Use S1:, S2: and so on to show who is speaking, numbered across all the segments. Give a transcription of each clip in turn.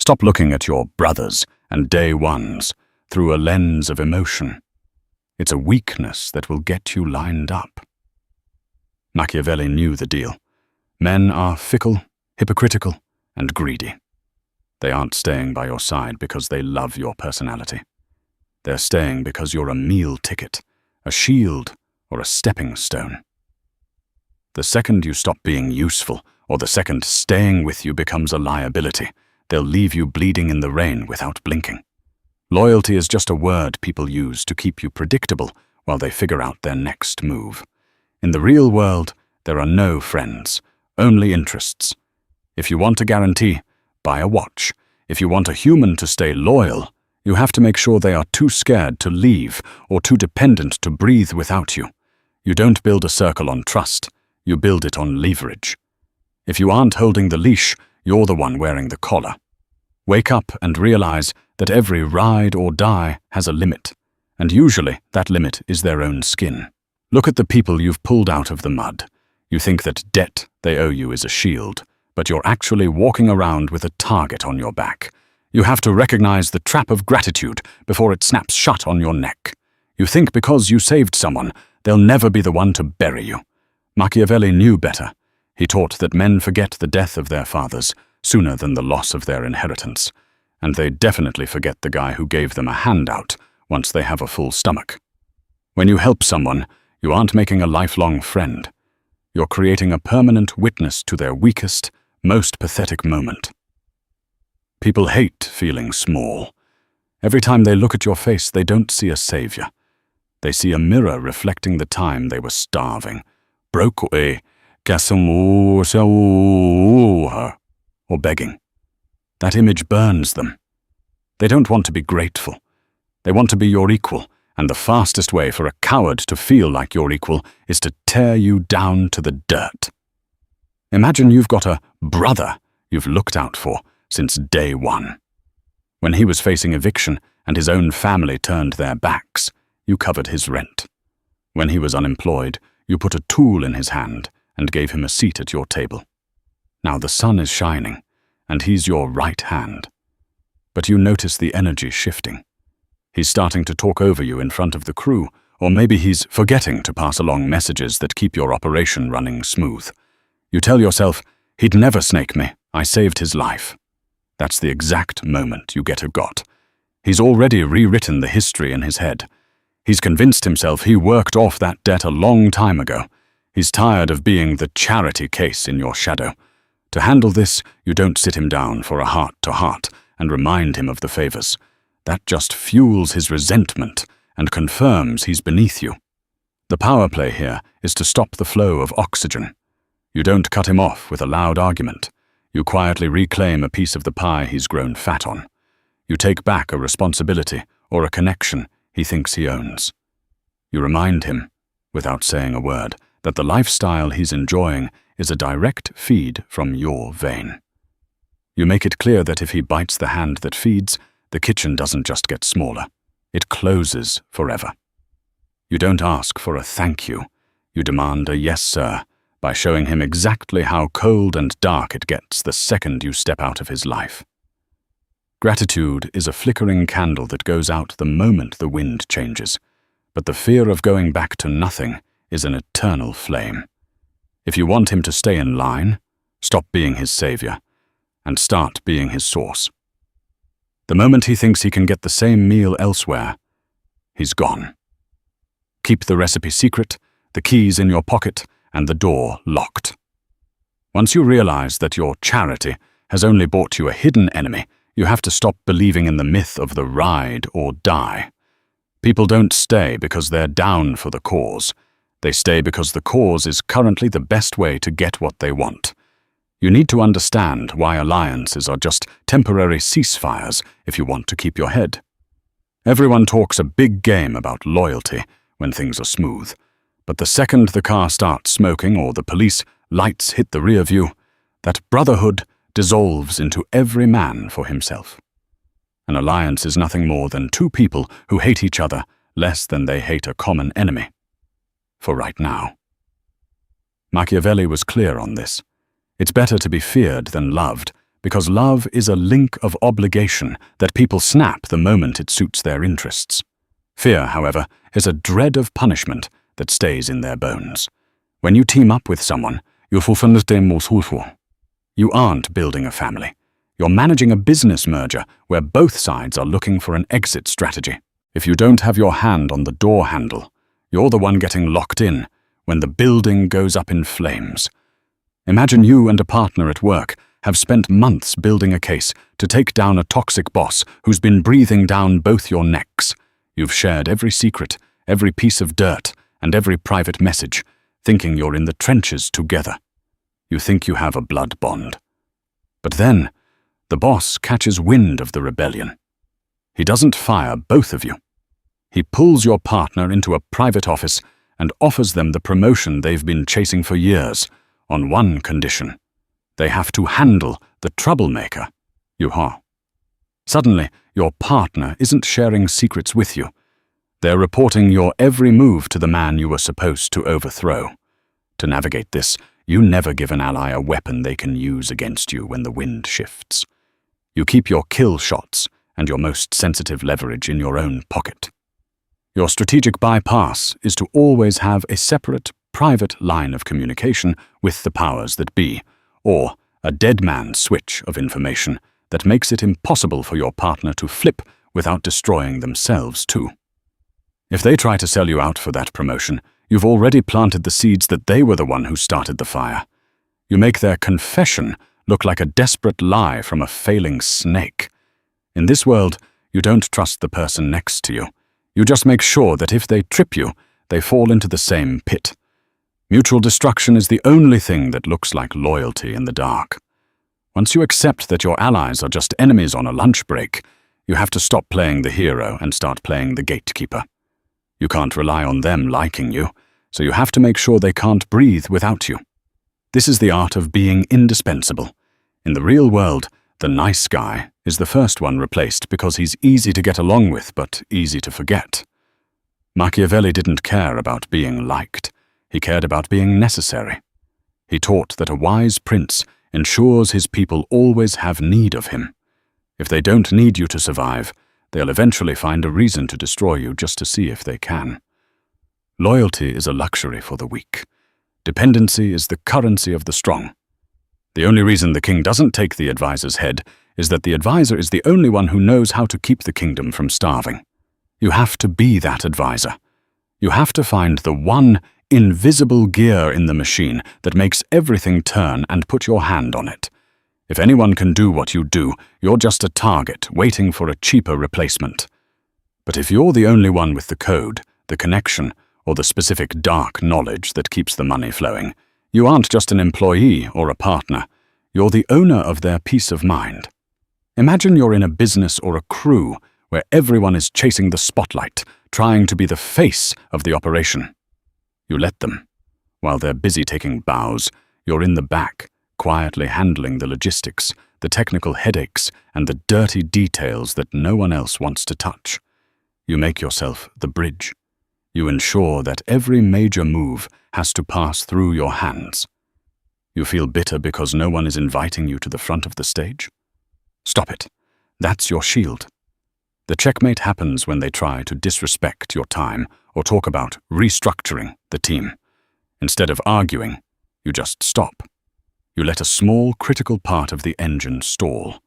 S1: Stop looking at your brothers and day ones through a lens of emotion. It's a weakness that will get you lined up. Machiavelli knew the deal. Men are fickle, hypocritical, and greedy. They aren't staying by your side because they love your personality. They're staying because you're a meal ticket, a shield, or a stepping stone. The second you stop being useful, or the second staying with you becomes a liability, they'll leave you bleeding in the rain without blinking. Loyalty is just a word people use to keep you predictable while they figure out their next move. In the real world, there are no friends, only interests. If you want a guarantee, buy a watch. If you want a human to stay loyal, you have to make sure they are too scared to leave or too dependent to breathe without you. You don't build a circle on trust, you build it on leverage. If you aren't holding the leash, you're the one wearing the collar. Wake up and realize that every ride or die has a limit, and usually that limit is their own skin. Look at the people you've pulled out of the mud. You think that debt they owe you is a shield, but you're actually walking around with a target on your back. You have to recognize the trap of gratitude before it snaps shut on your neck. You think because you saved someone, they'll never be the one to bury you. Machiavelli knew better. He taught that men forget the death of their fathers sooner than the loss of their inheritance, and they definitely forget the guy who gave them a handout once they have a full stomach. When you help someone, you aren't making a lifelong friend. You're creating a permanent witness to their weakest, most pathetic moment. People hate feeling small. Every time they look at your face, they don't see a savior. They see a mirror reflecting the time they were starving, broke or begging. That image burns them. They don't want to be grateful. They want to be your equal, and the fastest way for a coward to feel like your equal is to tear you down to the dirt. Imagine you've got a brother you've looked out for since day one. When he was facing eviction and his own family turned their backs, you covered his rent. When he was unemployed, you put a tool in his hand and gave him a seat at your table. Now the sun is shining, and he's your right hand. But you notice the energy shifting. He's starting to talk over you in front of the crew, or maybe he's forgetting to pass along messages that keep your operation running smooth. You tell yourself, he'd never snake me, I saved his life. That's the exact moment you get a got. He's already rewritten the history in his head. He's convinced himself he worked off that debt a long time ago. He's tired of being the charity case in your shadow. To handle this, you don't sit him down for a heart-to-heart and remind him of the favors. That just fuels his resentment and confirms he's beneath you. The power play here is to stop the flow of oxygen. You don't cut him off with a loud argument. You quietly reclaim a piece of the pie he's grown fat on. You take back a responsibility or a connection he thinks he owns. You remind him, without saying a word, that the lifestyle he's enjoying is a direct feed from your vein. You make it clear that if he bites the hand that feeds, the kitchen doesn't just get smaller, it closes forever. You don't ask for a thank you, you demand a yes sir, by showing him exactly how cold and dark it gets the second you step out of his life. Gratitude is a flickering candle that goes out the moment the wind changes, but the fear of going back to nothing is an eternal flame. If you want him to stay in line, stop being his savior and start being his source. The moment he thinks he can get the same meal elsewhere, he's gone. Keep the recipe secret, the keys in your pocket, and the door locked. Once you realize that your charity has only bought you a hidden enemy, you have to stop believing in the myth of the ride or die. People don't stay because they're down for the cause. They stay because the cause is currently the best way to get what they want. You need to understand why alliances are just temporary ceasefires if you want to keep your head. Everyone talks a big game about loyalty when things are smooth, but the second the car starts smoking or the police lights hit the rear view, that brotherhood dissolves into every man for himself. An alliance is nothing more than two people who hate each other less than they hate a common enemy. For right now. Machiavelli was clear on this. It's better to be feared than loved, because love is a link of obligation that people snap the moment it suits their interests. Fear, however, is a dread of punishment that stays in their bones. When you team up with someone, you aren't building a family. You're managing a business merger where both sides are looking for an exit strategy. If you don't have your hand on the door handle, you're the one getting locked in when the building goes up in flames. Imagine you and a partner at work have spent months building a case to take down a toxic boss who's been breathing down both your necks. You've shared every secret, every piece of dirt, and every private message, thinking you're in the trenches together. You think you have a blood bond. But then, the boss catches wind of the rebellion. He doesn't fire both of you. He pulls your partner into a private office and offers them the promotion they've been chasing for years, on one condition. They have to handle the troublemaker. Suddenly, your partner isn't sharing secrets with you. They're reporting your every move to the man you were supposed to overthrow. To navigate this, you never give an ally a weapon they can use against you when the wind shifts. You keep your kill shots and your most sensitive leverage in your own pocket. Your strategic bypass is to always have a separate, private line of communication with the powers that be, or a dead man's switch of information that makes it impossible for your partner to flip without destroying themselves too. If they try to sell you out for that promotion, you've already planted the seeds that they were the one who started the fire. You make their confession look like a desperate lie from a failing snake. In this world, you don't trust the person next to you. You just make sure that if they trip you, they fall into the same pit. Mutual destruction is the only thing that looks like loyalty in the dark. Once you accept that your allies are just enemies on a lunch break, you have to stop playing the hero and start playing the gatekeeper. You can't rely on them liking you, so you have to make sure they can't breathe without you. This is the art of being indispensable. In the real world, the nice guy is the first one replaced because he's easy to get along with but easy to forget. Machiavelli didn't care about being liked. He cared about being necessary. He taught that a wise prince ensures his people always have need of him. If they don't need you to survive, they'll eventually find a reason to destroy you just to see if they can. Loyalty is a luxury for the weak. Dependency is the currency of the strong. The only reason the king doesn't take the advisor's head is that the advisor is the only one who knows how to keep the kingdom from starving. You have to be that advisor. You have to find the one invisible gear in the machine that makes everything turn and put your hand on it. If anyone can do what you do, you're just a target waiting for a cheaper replacement. But if you're the only one with the code, the connection, or the specific dark knowledge that keeps the money flowing, you aren't just an employee or a partner. You're the owner of their peace of mind. Imagine you're in a business or a crew where everyone is chasing the spotlight, trying to be the face of the operation. You let them. While they're busy taking bows, you're in the back, quietly handling the logistics, the technical headaches, and the dirty details that no one else wants to touch. You make yourself the bridge. You ensure that every major move has to pass through your hands. You feel bitter because no one is inviting you to the front of the stage? Stop it. That's your shield. The checkmate happens when they try to disrespect your time or talk about restructuring the team. Instead of arguing, you just stop. You let a small, critical part of the engine stall.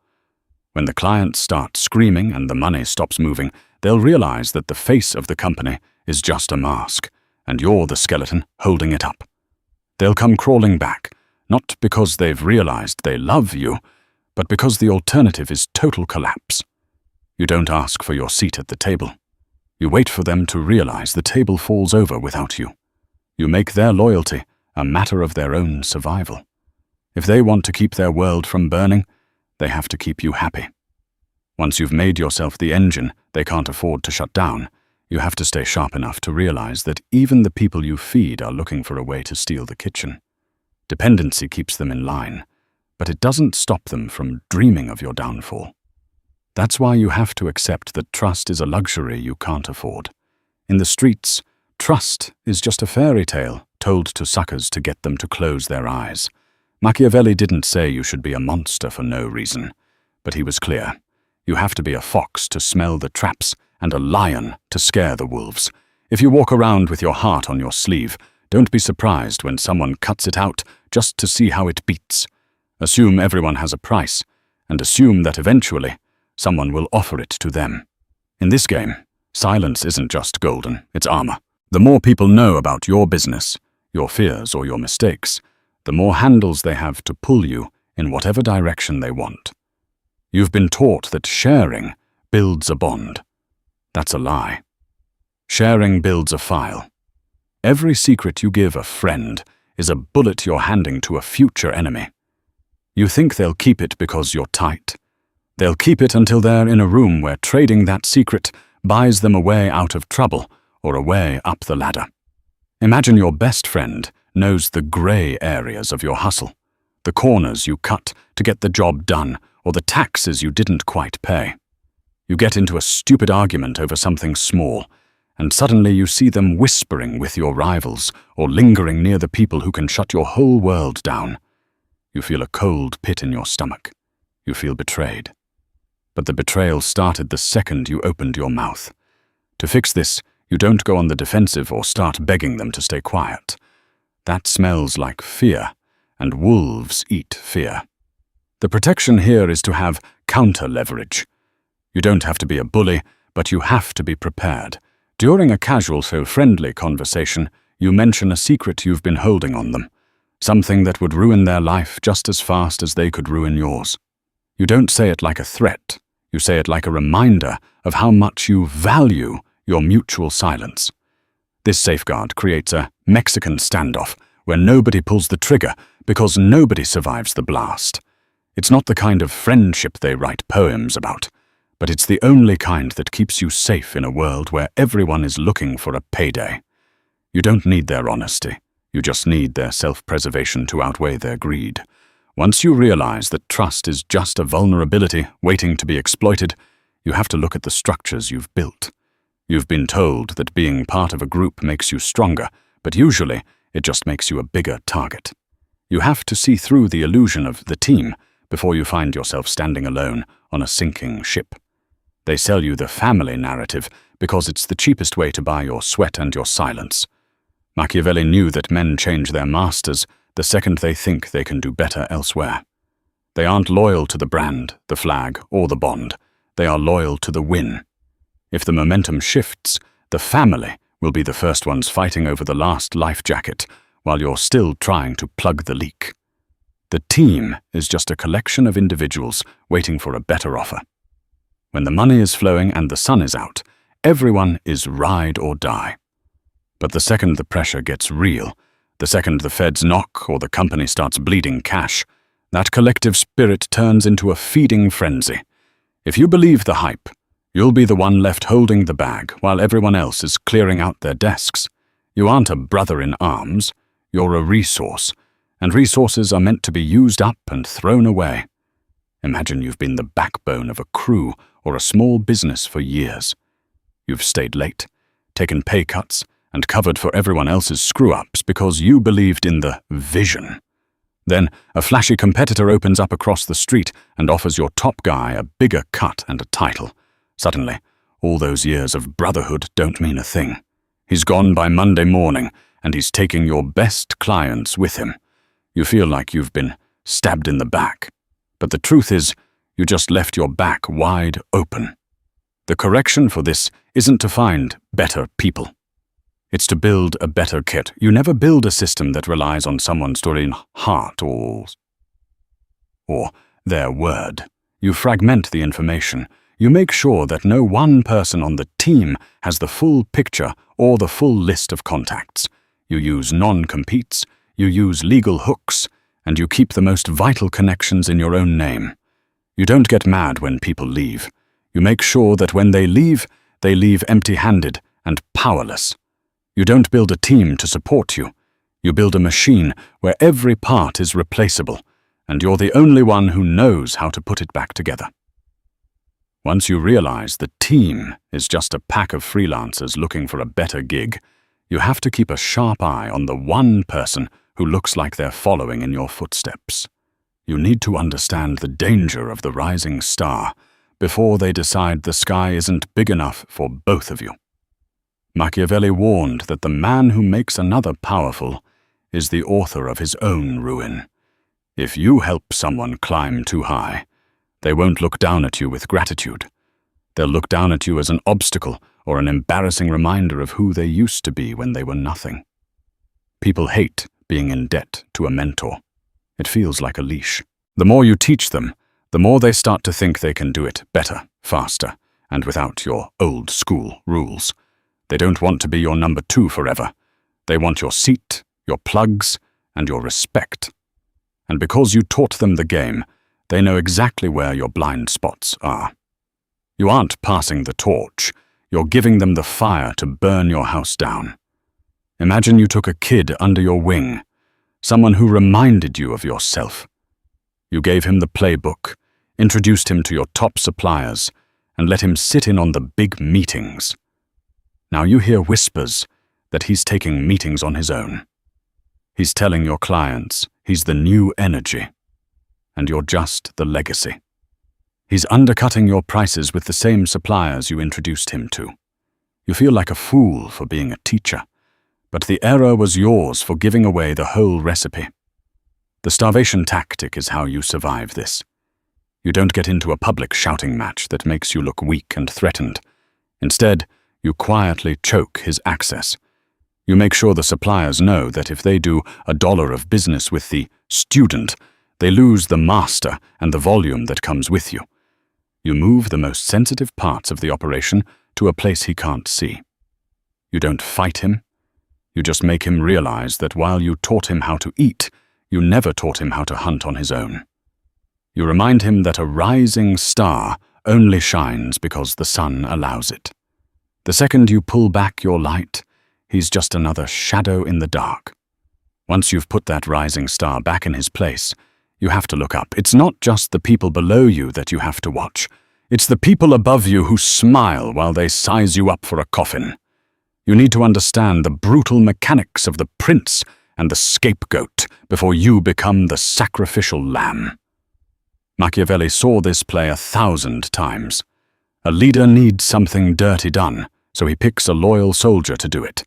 S1: When the clients start screaming and the money stops moving, they'll realize that the face of the company is just a mask, and you're the skeleton holding it up. They'll come crawling back, not because they've realized they love you, but because the alternative is total collapse. You don't ask for your seat at the table. You wait for them to realize the table falls over without you. You make their loyalty a matter of their own survival. If they want to keep their world from burning, they have to keep you happy. Once you've made yourself the engine they can't afford to shut down, you have to stay sharp enough to realize that even the people you feed are looking for a way to steal the kitchen. Dependency keeps them in line, but it doesn't stop them from dreaming of your downfall. That's why you have to accept that trust is a luxury you can't afford. In the streets, trust is just a fairy tale told to suckers to get them to close their eyes. Machiavelli didn't say you should be a monster for no reason, but he was clear. You have to be a fox to smell the traps and a lion to scare the wolves. If you walk around with your heart on your sleeve, don't be surprised when someone cuts it out just to see how it beats. Assume everyone has a price, and assume that eventually someone will offer it to them. In this game, silence isn't just golden, it's armor. The more people know about your business, your fears or your mistakes, the more handles they have to pull you in whatever direction they want. You've been taught that sharing builds a bond. That's a lie. Sharing builds a file. Every secret you give a friend is a bullet you're handing to a future enemy. You think they'll keep it because you're tight. They'll keep it until they're in a room where trading that secret buys them a way out of trouble or a way up the ladder. Imagine your best friend knows the gray areas of your hustle, the corners you cut to get the job done, or the taxes you didn't quite pay. You get into a stupid argument over something small, and suddenly you see them whispering with your rivals or lingering near the people who can shut your whole world down. You feel a cold pit in your stomach. You feel betrayed. But the betrayal started the second you opened your mouth. To fix this, you don't go on the defensive or start begging them to stay quiet. That smells like fear, and wolves eat fear. The protection here is to have counter-leverage. You don't have to be a bully, but you have to be prepared. During a casual, so friendly conversation, you mention a secret you've been holding on them, something that would ruin their life just as fast as they could ruin yours. You don't say it like a threat. You say it like a reminder of how much you value your mutual silence. This safeguard creates a Mexican standoff where nobody pulls the trigger because nobody survives the blast. It's not the kind of friendship they write poems about, but it's the only kind that keeps you safe in a world where everyone is looking for a payday. You don't need their honesty. You just need their self-preservation to outweigh their greed. Once you realize that trust is just a vulnerability waiting to be exploited, you have to look at the structures you've built. You've been told that being part of a group makes you stronger, but usually it just makes you a bigger target. You have to see through the illusion of the team before you find yourself standing alone on a sinking ship. They sell you the family narrative because it's the cheapest way to buy your sweat and your silence. Machiavelli knew that men change their masters the second they think they can do better elsewhere. They aren't loyal to the brand, the flag, or the bond. They are loyal to the win. If the momentum shifts, the family will be the first ones fighting over the last life jacket while you're still trying to plug the leak. The team is just a collection of individuals waiting for a better offer. When the money is flowing and the sun is out, everyone is ride or die. But the second the pressure gets real, the second the feds knock or the company starts bleeding cash, that collective spirit turns into a feeding frenzy. If you believe the hype, you'll be the one left holding the bag while everyone else is clearing out their desks. You aren't a brother in arms, you're a resource, and resources are meant to be used up and thrown away. Imagine you've been the backbone of a crew or a small business for years. You've stayed late, taken pay cuts, and covered for everyone else's screw-ups because you believed in the vision. Then a flashy competitor opens up across the street and offers your top guy a bigger cut and a title. Suddenly, all those years of brotherhood don't mean a thing. He's gone by Monday morning, and he's taking your best clients with him. You feel like you've been stabbed in the back. But the truth is, you just left your back wide open. The correction for this isn't to find better people. It's to build a better kit. You never build a system that relies on someone's heart or their word. You fragment the information. You make sure that no one person on the team has the full picture or the full list of contacts. You use non-competes, you use legal hooks, and you keep the most vital connections in your own name. You don't get mad when people leave. You make sure that when they leave empty-handed and powerless. You don't build a team to support you. You build a machine where every part is replaceable, and you're the only one who knows how to put it back together. Once you realize the team is just a pack of freelancers looking for a better gig, you have to keep a sharp eye on the one person who looks like they're following in your footsteps. You need to understand the danger of the rising star before they decide the sky isn't big enough for both of you. Machiavelli warned that the man who makes another powerful is the author of his own ruin. If you help someone climb too high, they won't look down at you with gratitude. They'll look down at you as an obstacle or an embarrassing reminder of who they used to be when they were nothing. People hate being in debt to a mentor. It feels like a leash. The more you teach them, the more they start to think they can do it better, faster, and without your old-school rules. They don't want to be your number two forever. They want your seat, your plugs, and your respect. And because you taught them the game, they know exactly where your blind spots are. You aren't passing the torch, you're giving them the fire to burn your house down. Imagine you took a kid under your wing, someone who reminded you of yourself. You gave him the playbook, introduced him to your top suppliers, and let him sit in on the big meetings. Now you hear whispers that he's taking meetings on his own. He's telling your clients he's the new energy, and you're just the legacy. He's undercutting your prices with the same suppliers you introduced him to. You feel like a fool for being a teacher, but the error was yours for giving away the whole recipe. The starvation tactic is how you survive this. You don't get into a public shouting match that makes you look weak and threatened. Instead, you quietly choke his access. You make sure the suppliers know that if they do $1 of business with the student, they lose the master and the volume that comes with you. You move the most sensitive parts of the operation to a place he can't see. You don't fight him. You just make him realize that while you taught him how to eat, you never taught him how to hunt on his own. You remind him that a rising star only shines because the sun allows it. The second you pull back your light, he's just another shadow in the dark. Once you've put that rising star back in his place, you have to look up. It's not just the people below you that you have to watch. It's the people above you who smile while they size you up for a coffin. You need to understand the brutal mechanics of the prince and the scapegoat before you become the sacrificial lamb. Machiavelli saw this play 1,000 times. A leader needs something dirty done, so he picks a loyal soldier to do it.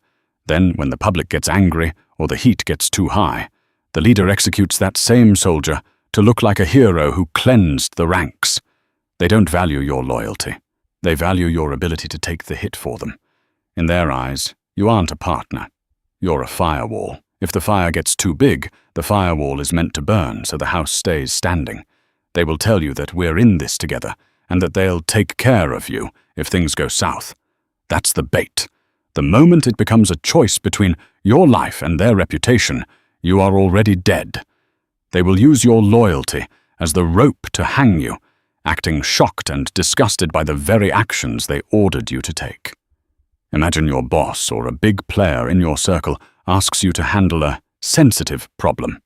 S1: Then, when the public gets angry or the heat gets too high, the leader executes that same soldier to look like a hero who cleansed the ranks. They don't value your loyalty. They value your ability to take the hit for them. In their eyes, you aren't a partner. You're a firewall. If the fire gets too big, the firewall is meant to burn so the house stays standing. They will tell you that we're in this together and that they'll take care of you if things go south. That's the bait. The moment it becomes a choice between your life and their reputation, you are already dead. They will use your loyalty as the rope to hang you, acting shocked and disgusted by the very actions they ordered you to take. Imagine your boss or a big player in your circle asks you to handle a sensitive problem.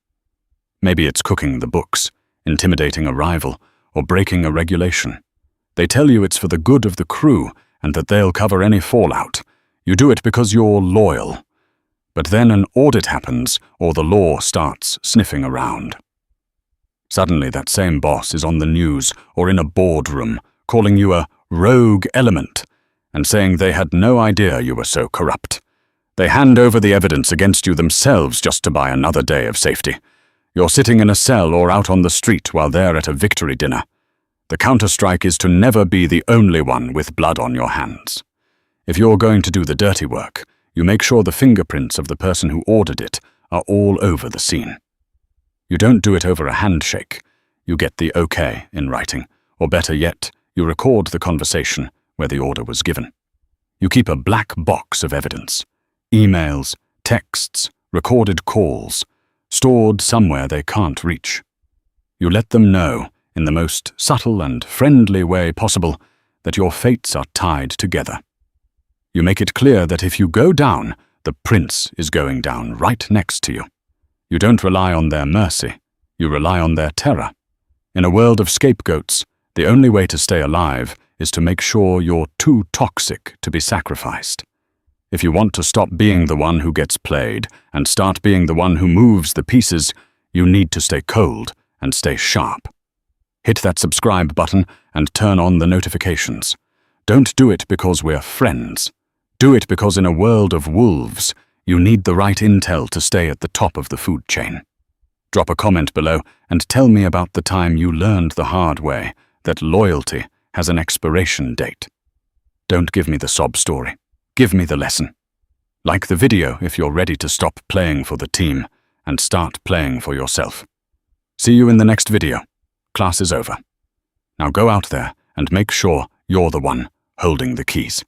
S1: Maybe it's cooking the books, intimidating a rival, or breaking a regulation. They tell you it's for the good of the crew and that they'll cover any fallout. You do it because you're loyal. But then an audit happens or the law starts sniffing around. Suddenly that same boss is on the news or in a boardroom calling you a rogue element and saying they had no idea you were so corrupt. They hand over the evidence against you themselves just to buy another day of safety. You're sitting in a cell or out on the street while they're at a victory dinner. The counter-strike is to never be the only one with blood on your hands. If you're going to do the dirty work, you make sure the fingerprints of the person who ordered it are all over the scene. You don't do it over a handshake. You get the okay in writing, or better yet, you record the conversation where the order was given. You keep a black box of evidence, emails, texts, recorded calls, stored somewhere they can't reach. You let them know, in the most subtle and friendly way possible, that your fates are tied together. You make it clear that if you go down, the prince is going down right next to you. You don't rely on their mercy, you rely on their terror. In a world of scapegoats, the only way to stay alive is to make sure you're too toxic to be sacrificed. If you want to stop being the one who gets played and start being the one who moves the pieces, you need to stay cold and stay sharp. Hit that subscribe button and turn on the notifications. Don't do it because we're friends. Do it because in a world of wolves, you need the right intel to stay at the top of the food chain. Drop a comment below and tell me about the time you learned the hard way that loyalty has an expiration date. Don't give me the sob story. Give me the lesson. Like the video if you're ready to stop playing for the team and start playing for yourself. See you in the next video. Class is over. Now go out there and make sure you're the one holding the keys.